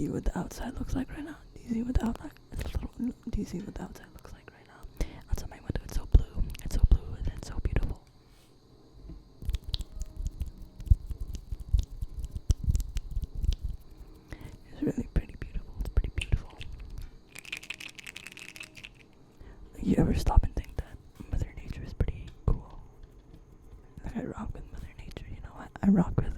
see what the outside looks like right now? Do you see what the outside? Do you see what the outside looks like right now? Outside my window, it's so blue. It's so blue and it's so beautiful. It's really pretty beautiful. It's pretty beautiful. You ever stop and think that Mother Nature is pretty cool? Like, I rock with Mother Nature, you know. I rock with her.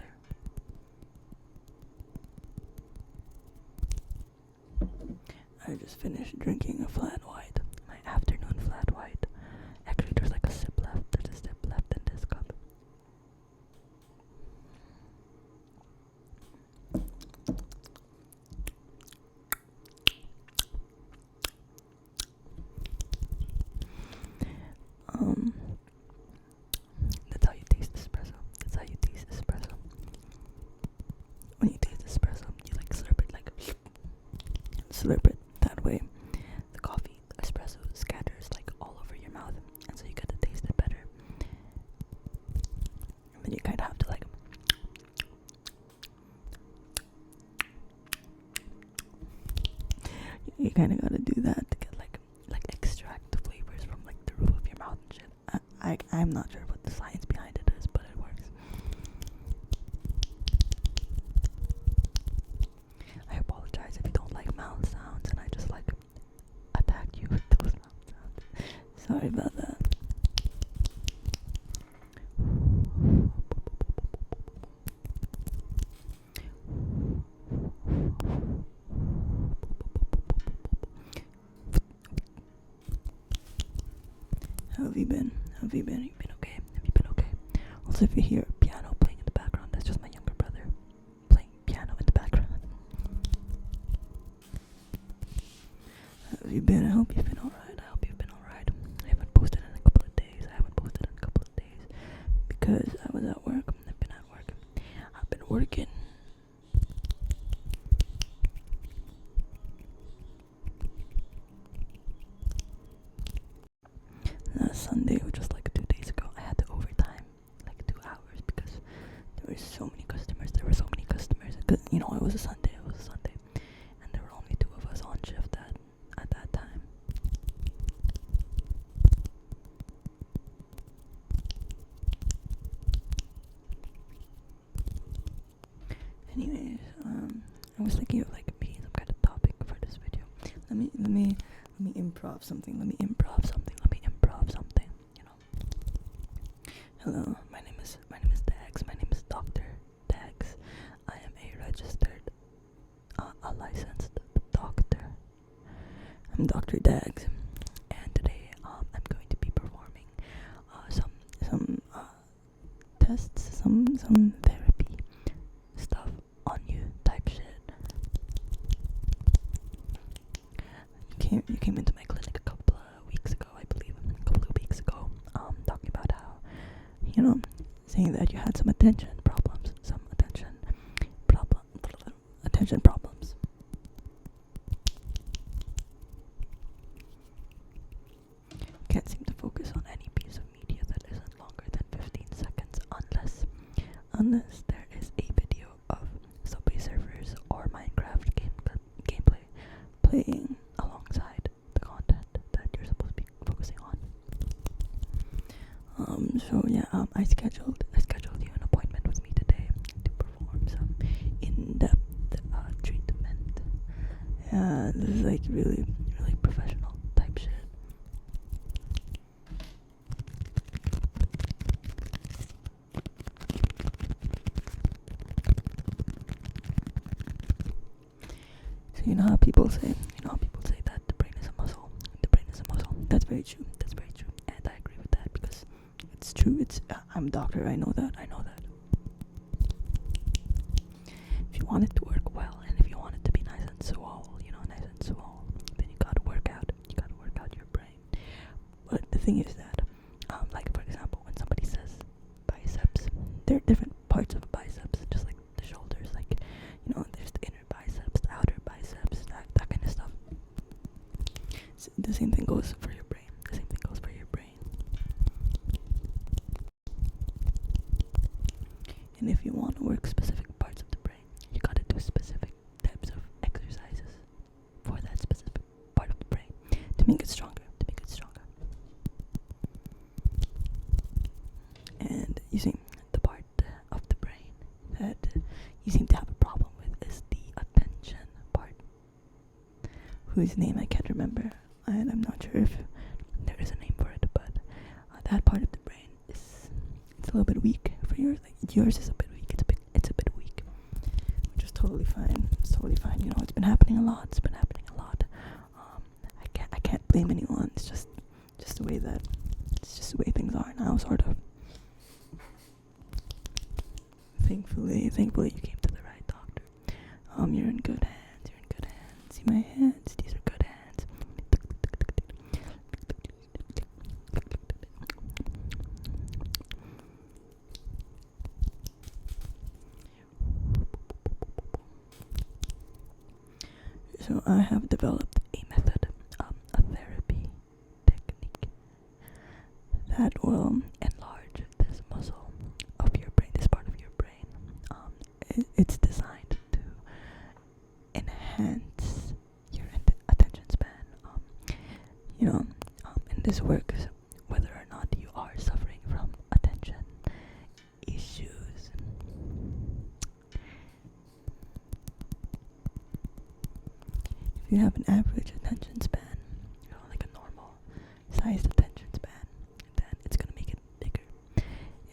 I just finished drinking a flat white, my afternoon flat white. Actually, there's like a sip left. There's a sip left in this cup. That's how you taste espresso. That's how you taste espresso. When you taste espresso, you like slurp it, like slurp it. That way, the coffee, the espresso scatters like all over your mouth, and so you get to taste it better. And then you kind of have to like you kind of gotta do that to get like extract the flavors from like the roof of your mouth and shit. I'm not sure what the science behind it is, but it works. I apologize if you don't like mouth sounds and I just like attacked you with those mouth sounds. Sorry about that. How have you been? Have you been? You've been okay? Have you been okay? Also, if you hear piano playing in the background, that's just my younger brother playing piano in the background. How have you been? I hope you've been alright. I hope you've been alright. I haven't posted in a couple of days. Because I was at work. I've been at work. I've been working. Last Sunday, which was like 2 days ago, I had to overtime like 2 hours because there were so many customers. Cause, you know, it was a Sunday, and there were only 2 of us on shift at that time. Anyways, I was thinking of like being some kind of topic for this video. Let me improv something. You know. Hello, my name is Dags. My name is Dr. Dags. I am a registered, a licensed doctor. I'm Dr. Dags, and today I'm going to be performing some tests, some therapy stuff on you type shit. You came into my clinic a couple of weeks ago, I believe, talking about how, you know, saying that you had some attention problems. Can't seem to focus on any piece of media that isn't longer than 15 seconds unless there is a video of Subway Surfers or Minecraft gameplay playing alongside the content that you're supposed to be focusing on. I scheduled you an appointment with me today to perform some in-depth treatment. This is like really professional type shit. So you know how people say that the brain is a muscle. That's very true. And I agree with that because it's true. I'm a doctor. I know that. If you want it to work well, and if you want it to be nice and swole, then you gotta work out your brain. But the thing is that, like for example, when somebody says biceps, there are different parts of biceps, just like the shoulders. Like, you know, there's the inner biceps, the outer biceps, that kind of stuff. So the same thing goes for your brain. And if you want to work specific parts of the brain, you gotta do specific types of exercises. whose name I can't remember, and I'm not sure if there is a name for it, but that part of the brain is it's a little bit weak for yours. Like yours is a bit weak. It's a bit weak, which is totally fine. It's totally fine. You know, it's been happening a lot. I can't blame anyone. It's just the way the way things are now, sort of. Thankfully, you came to the right doctor. You're in good hands. See my hands? These are good hands. So I have developed a method, a therapy technique that will enlarge this muscle of your brain, this part of your brain. It's designed to enhance your attention span. And this works whether or not you are suffering from attention issues. If you have an average attention span, like a normal sized attention span, then it's gonna make it bigger.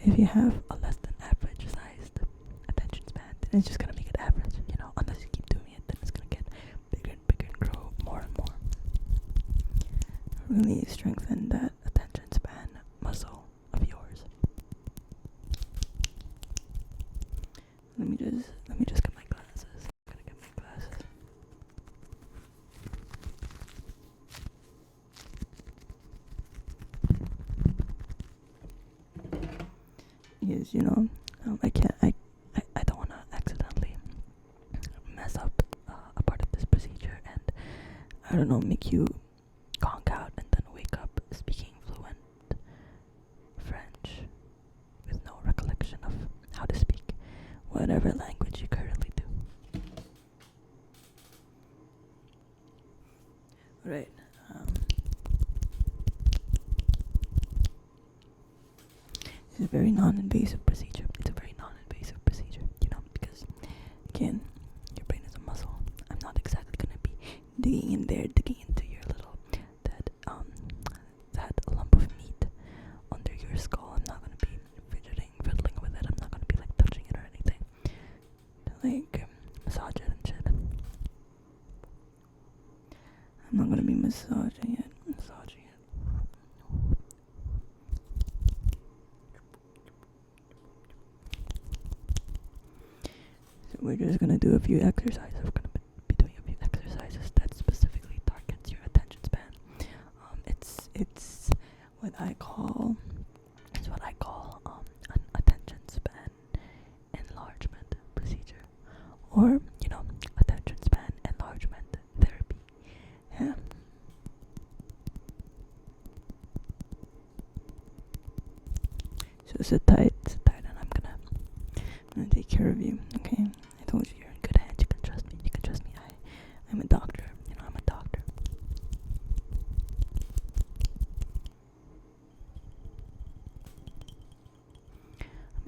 If you have a less than average sized attention span, then it's just gonna make it average. Unless you keep doing it, then it's gonna get bigger and bigger and grow more and more. Really strengthen that attention span muscle of yours. Let me just get my glasses. I'm gonna get my glasses. Because I don't want to accidentally mess up a part of this procedure and I don't know, make you conk out and then wake up speaking fluent French with no recollection of how to speak whatever language you currently do. Right. It's a very non-invasive procedure. Because again, your brain is a muscle. I'm not exactly gonna be digging into your little that lump of meat under your skull. I'm not gonna be fiddling with it. I'm not gonna be like touching it or anything. Like massage it and shit. I'm not gonna be massaging it. So we're just gonna do a few exercises. We're gonna be doing a few exercises that specifically targets your attention span. It's what I call an attention span enlargement procedure, or attention span enlargement therapy. Yeah. So sit tight, and I'm gonna take care of you. Okay. I told you you're in good hands. You can trust me. I'm a doctor. I'm a doctor.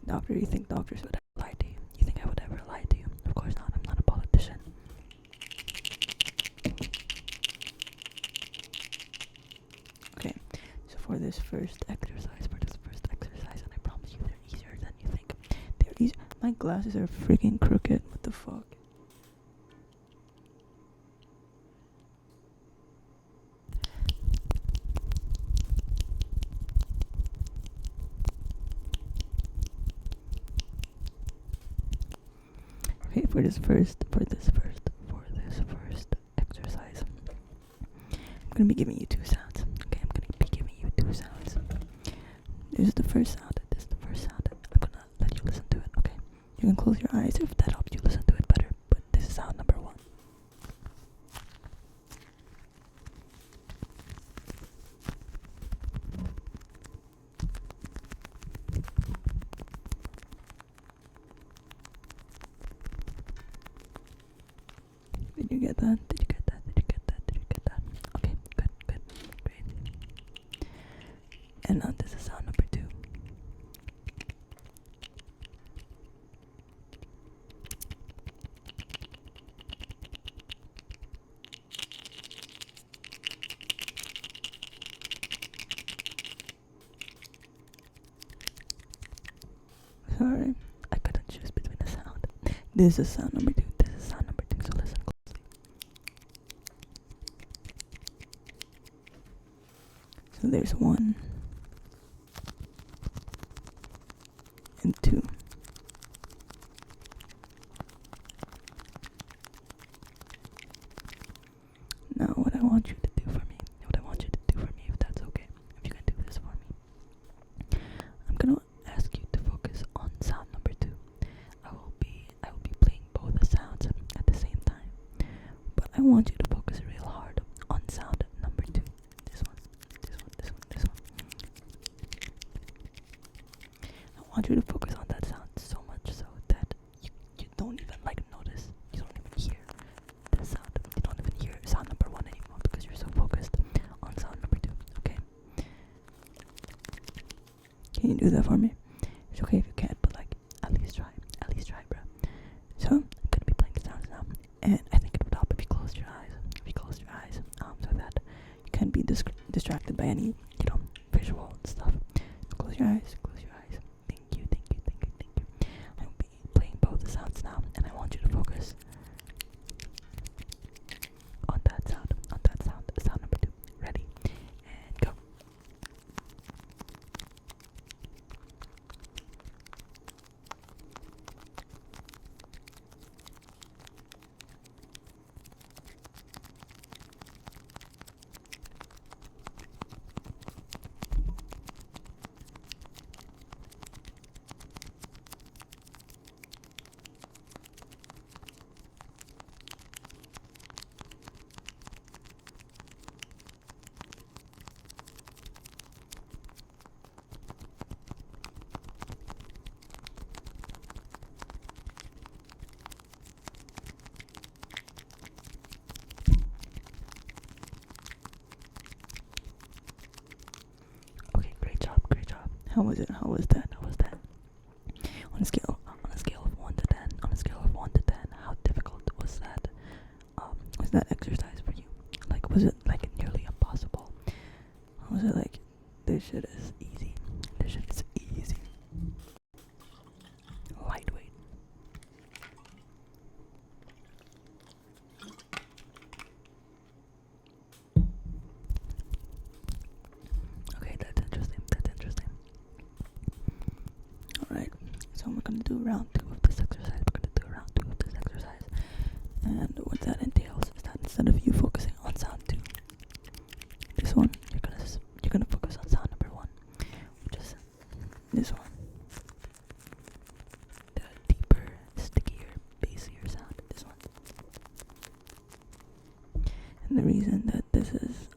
Doctor, you think doctors would ever lie to you? You think I would ever lie to you? Of course not. I'm not a politician. Okay, so for this first exercise, and I promise you they're easier than you think. They're easy. My glasses are freaking crooked. What the fuck? Okay, for this first exercise, I'm gonna be giving you two sounds. Okay, I'm gonna be giving you two sounds. This is the first sound. I'm gonna let you listen to it. Okay, you can close your eyes if that helps you listen to it better. But this is sound number one. Did you get that? Okay, good, great. And now this is sound number two. Sorry, I couldn't choose between a sound. This is sound number 2. This is sound number 2. So listen closely. So there's 1 and 2. Now what I want you to do for me, if that's okay, if you can do this for me, I'm gonna ask you to focus on sound number 2. I will be playing both the sounds at the same time, but I want you to focus real hard on sound number 2. This one, this one, this one, this one. I want you to focus on that sound so much so that you don't even notice. You don't even hear the sound. You don't even hear sound number 1 anymore because you're so focused on sound number 2. Okay? Can you do that for me? It's okay if you can't, but at least try. At least try, bro. So I'm gonna be playing sounds now, and I think it would help if you close your eyes. So that you can't be distracted by any, visual stuff. Close your eyes. Thank you. I will be playing both the sounds now, and I want you to focus on that sound, sound number 2. Ready? And go. Okay, great job. How was that? On a scale of 1 to 10, how difficult was that? Was that exercise for you? Was it nearly impossible? Or was it this shit is easy? Lightweight. Okay, that's interesting. Alright, so we're gonna do round 2 of this exercise. And what that entails is that instead of you focusing on sound 2, this one, you're gonna focus on sound number 1, which is this one. The deeper, stickier, bassier sound, this one. And the reason that this is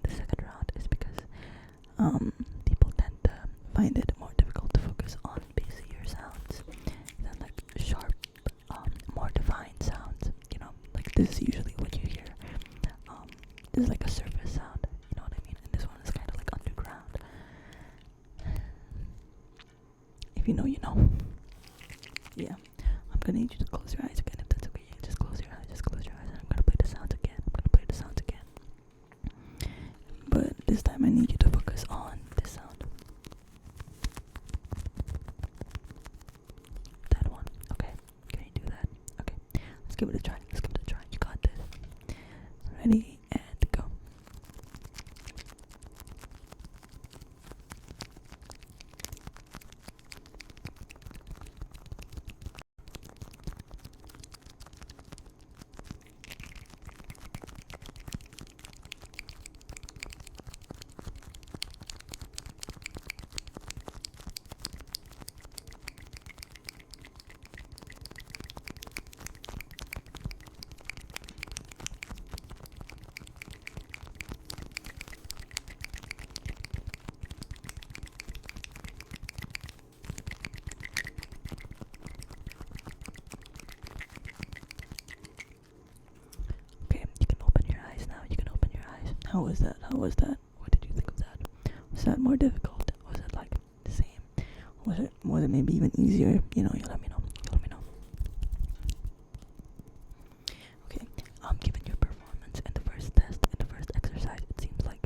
the second round is because people tend to find it more difficult to focus on bassier sounds than sharp, more defined sounds. This is usually what you hear. This is a surface sound, you know what I mean? And this one is kind of underground. If you know, you know. Yeah, I'm gonna need you to close your eyes again if that's okay. Yeah, just close your eyes, and I'm gonna play the sounds again. But this time I need you to focus on this sound. That one. Okay. Can you do that? Okay. Let's give it a try. You got this. Ready? And go. How was that? What did you think of that? Was that more difficult? Was it the same? Was it maybe even easier? You let me know. Okay. Given your performance in the first test, in the first exercise, it seems like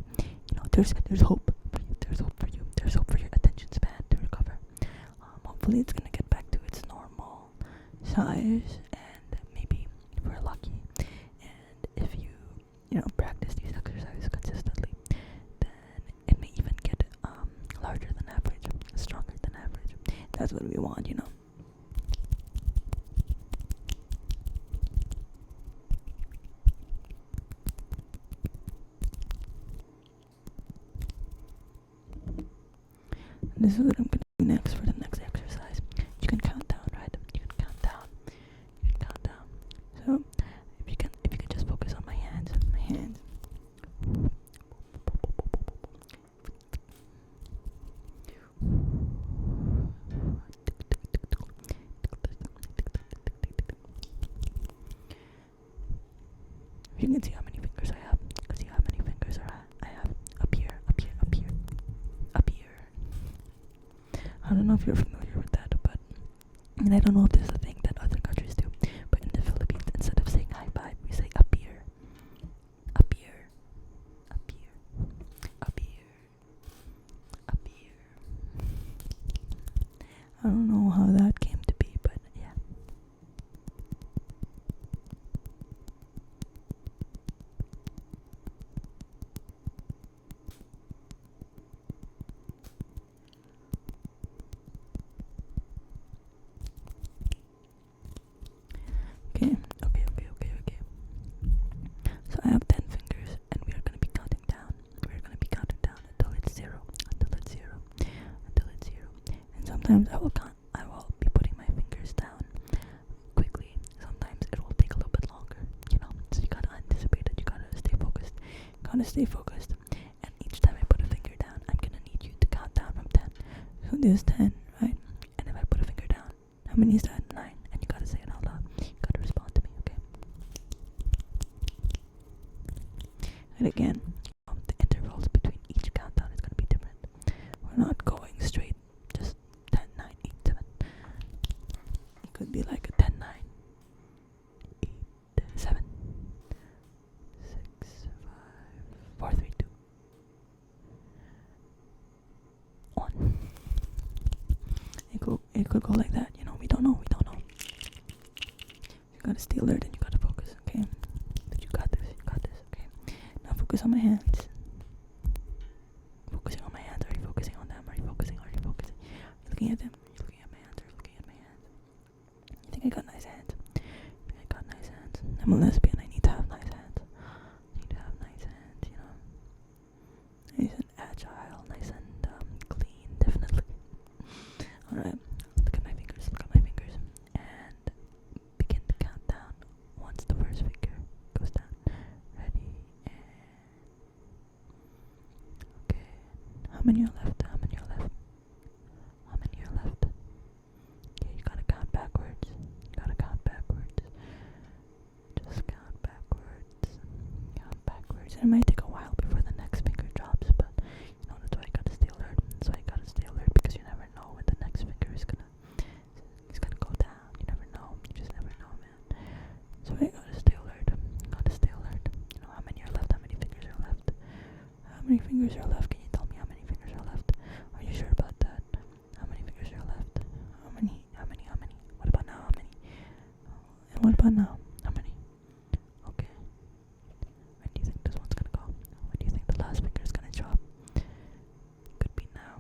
there's hope for you. There's hope for your attention span to recover. hopefully it's gonna get back to its normal size, and maybe if we're lucky, and if you practice these exercises consistently, then it may even get larger than average, stronger than average. That's what we want, This is what I'm gonna do next for the next exercise. You can count down, right? You can count down. So if you can just focus on my hands. You can see how many fingers I have. See how many fingers I have up here. I don't know if you're familiar with that, and I don't know if this is a thing that other countries do, but in the Philippines, instead of saying high five, we say up here. I don't know how that came to be, but yeah. Okay. So I have 10 fingers, and we are going to be counting down. Until it's zero. And sometimes I will be putting my fingers down quickly. Sometimes it will take a little bit longer, So you gotta anticipate it. You gotta stay focused. And each time I put a finger down, I'm gonna need you to count down from 10. So this is 10, right? And if I put a finger down, how many is that? 9. And you gotta say it out loud. You gotta respond to me, okay? And again, the intervals between each countdown is gonna be different. We're not going straight, just 10, 9, 8, 7. It could be like a 10, 9, 8, 7, 6, 5, 4, 3, 2, 1. It could go like that, we don't know. You gotta stay alert and you gotta focus, okay? But you got this, okay? Now focus on my hands. Focusing on my hands. Are you focusing on them? Are you focusing? Are you looking at them? Are you looking at my hands? Are you looking at my hands? You think I got nice hands? I'm a lesbian. I need to have nice hands. Nice and agile, nice and clean, definitely. Alright, look at my fingers, and begin to count down once the first finger goes down. Ready, and okay. How many are left? Okay, you gotta count backwards. Just count backwards. It might take a while before the next finger drops, but that's why you gotta stay alert. Because you never know when the next finger is gonna go down. You never know. You just never know, man. So you gotta stay alert. How many are left? How many fingers are left? Can you tell me how many fingers are left? Are you sure about that? How many fingers are left? How many? What about now? How many? And what about now? How many? Okay. When do you think this one's gonna go? When do you think the last finger is gonna drop? Could be now.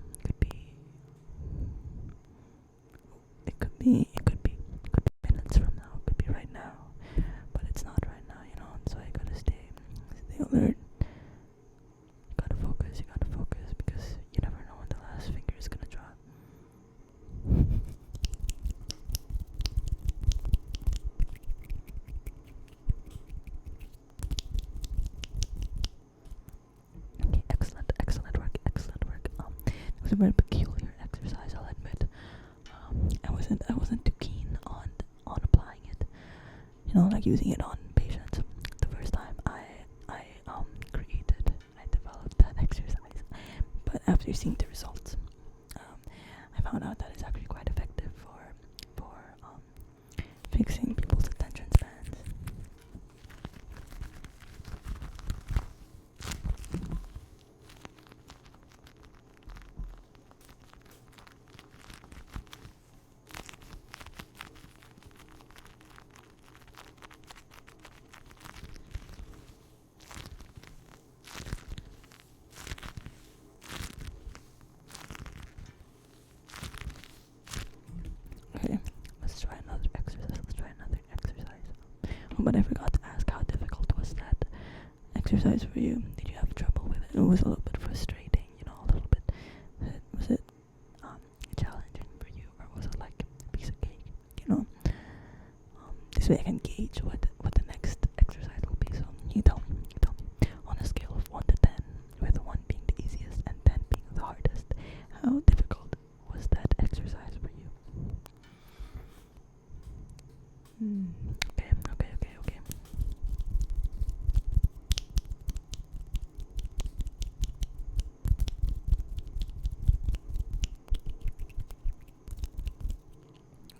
It could be minutes from now. It could be right now. But it's not right now, So I gotta stay alert. You gotta focus because you never know when the last finger is gonna drop. Okay, excellent work. It was a very peculiar exercise, I'll admit. I wasn't too keen on applying it. Like using it on patients. The first time I developed that exercise. But after seeing the results, I found out that it's actually quite effective for fixing people's attention spans. But I forgot to ask, how difficult was that exercise for you? Did you have trouble with it? It was a little bit frustrating, a little bit. Was it challenging for you, or was it like a piece of cake? This way I can gauge what the next exercise will be. So you tell me, on a scale of 1 to 10, with 1 being the easiest and 10 being the hardest, how difficult was that exercise for you? Okay.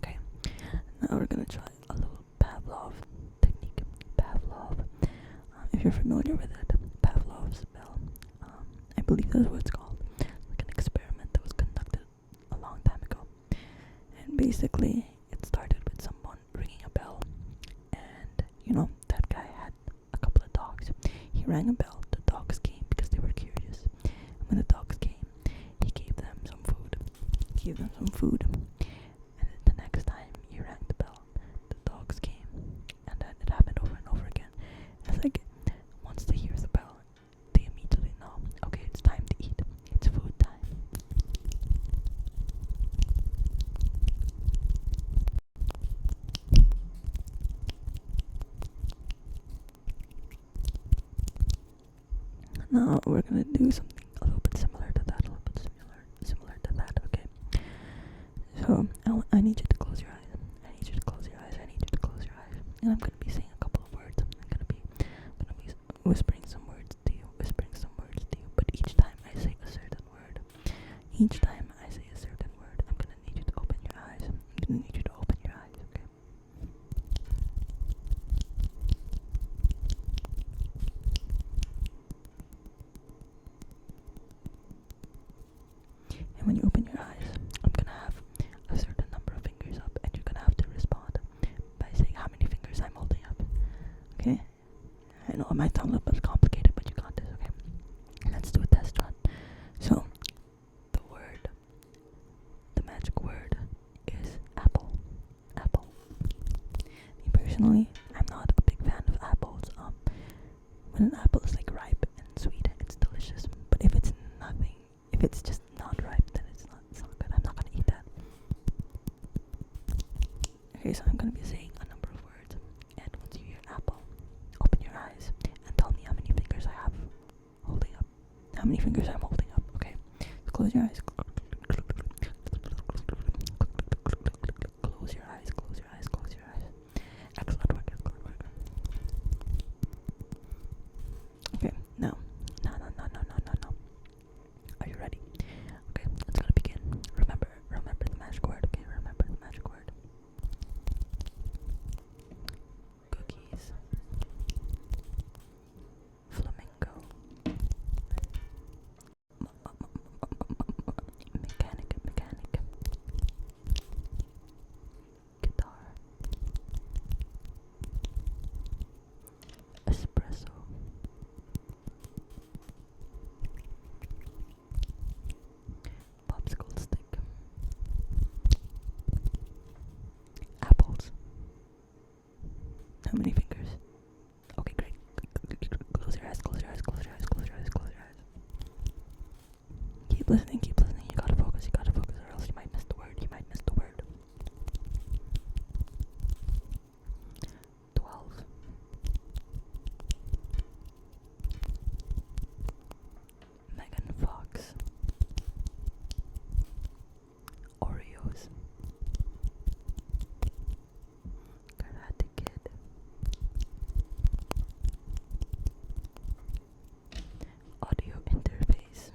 Okay, now we're gonna try a little Pavlov technique. Pavlov, if you're familiar with it, Pavlov's bell. I believe that's what it's called. Like an experiment that was conducted a long time ago. And basically, it started with someone ringing a bell. And, that guy had a couple of dogs. He rang a bell. The dogs came because they were curious. And when the dogs came, he gave them some food. And then the next time he rang the bell, the dogs came. And then it happened over and over again. It's like, once they hear the bell, they immediately know, okay, it's time to eat. It's food time. Now we're gonna do something a little bit similar to that, okay? So I need you to close your eyes. And I'm gonna be saying a couple of words. I'm gonna be whispering some words to you. But each time I say a certain word, I'm gonna need you to open your eyes. Okay? And when you open your eyes, I'm gonna have a certain number of fingers up, and you're gonna have to respond by saying how many fingers I'm holding up. Okay? I know it might sound a little bit complicated, but you got this, okay? Let's do a test run. So, the magic word is apple. Me personally, I'm not a big fan of apples. When an apple is like ripe and sweet, it's delicious. But if it's just not ripe, then it's not good. I'm not gonna eat that. Okay, so I'm gonna be saying a number of words, and once you hear apple, open your eyes and tell me how many fingers I have holding up. How many fingers I'm holding up, okay? So close your eyes. Close your eyes. Excellent work. Okay, now. Are you ready? Okay, it's gonna begin. Remember the magic word, okay? Remember the magic word. Cookies. Flamingo. Mechanic. Guitar. Espresso. Popsicle stick. Apples. How many fingers? Okay, great. Close your eyes. Keep listening. You gotta focus, or else you might miss the word. 12. Megan Fox. Oreos. Karate Kid. Audio interface.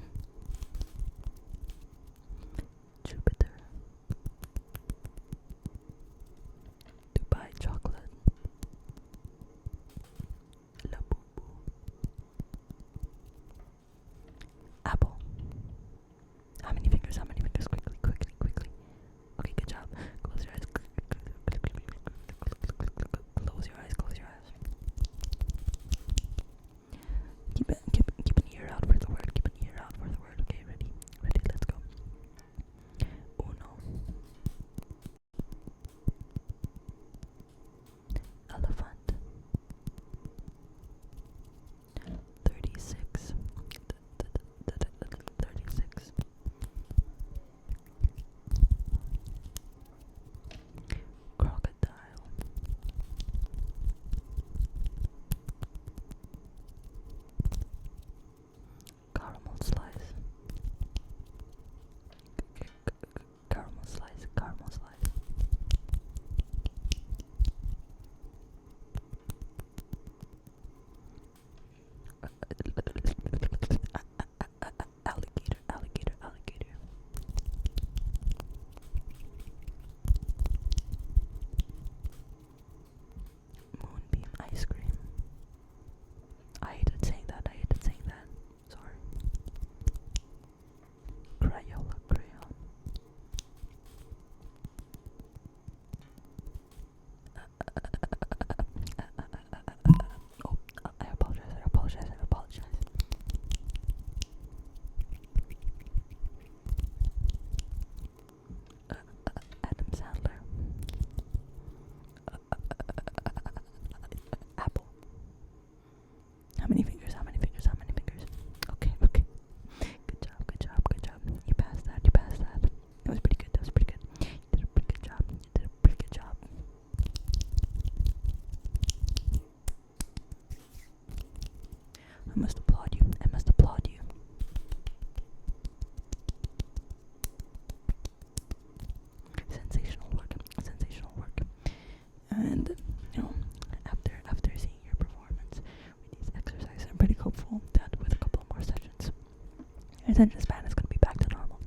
attention span is gonna be back to normal.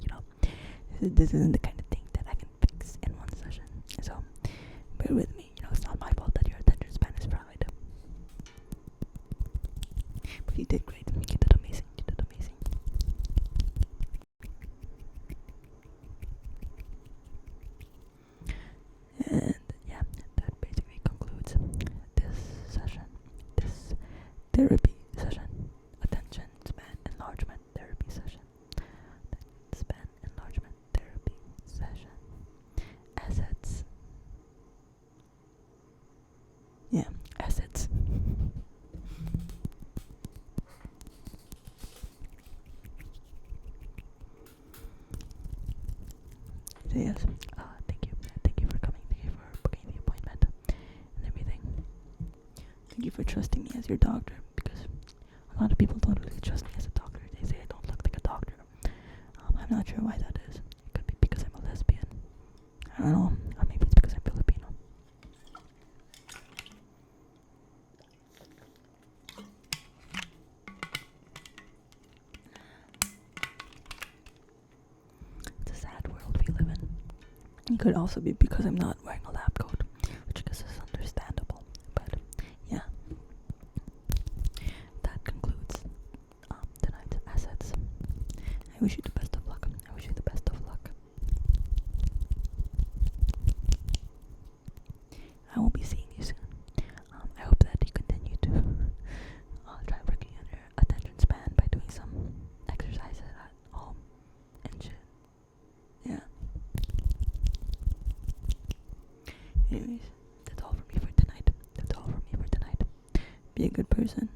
This isn't the kind of thing that I can fix in one session. So bear with me. It's not my fault that your attention span is fried. But you did great. You did amazing. You did amazing. And yeah, that basically concludes this session, this therapy session, attention span enlargement therapy session, span enlargement therapy session, assets. Yeah, assets. So yes, thank you for coming, thank you for booking the appointment and everything. Thank you for trusting me as your doctor, because a lot of people don't really trust me as a doctor. They say I don't look like a doctor. I'm not sure why that is. It could be because I'm a lesbian. I don't know, or maybe it's because I'm Filipino. It's a sad world we live in. It could also be because I'm not wearing a lab coat, which I guess is understandable. But yeah, that concludes tonight's assets. I wish you the best of luck. I wish you the best of luck. I will be seeing you soon. I hope that you continue to try working on your attention span by doing some exercises at home and shit. Yeah. Anyways, that's all for me for tonight. Be a good person.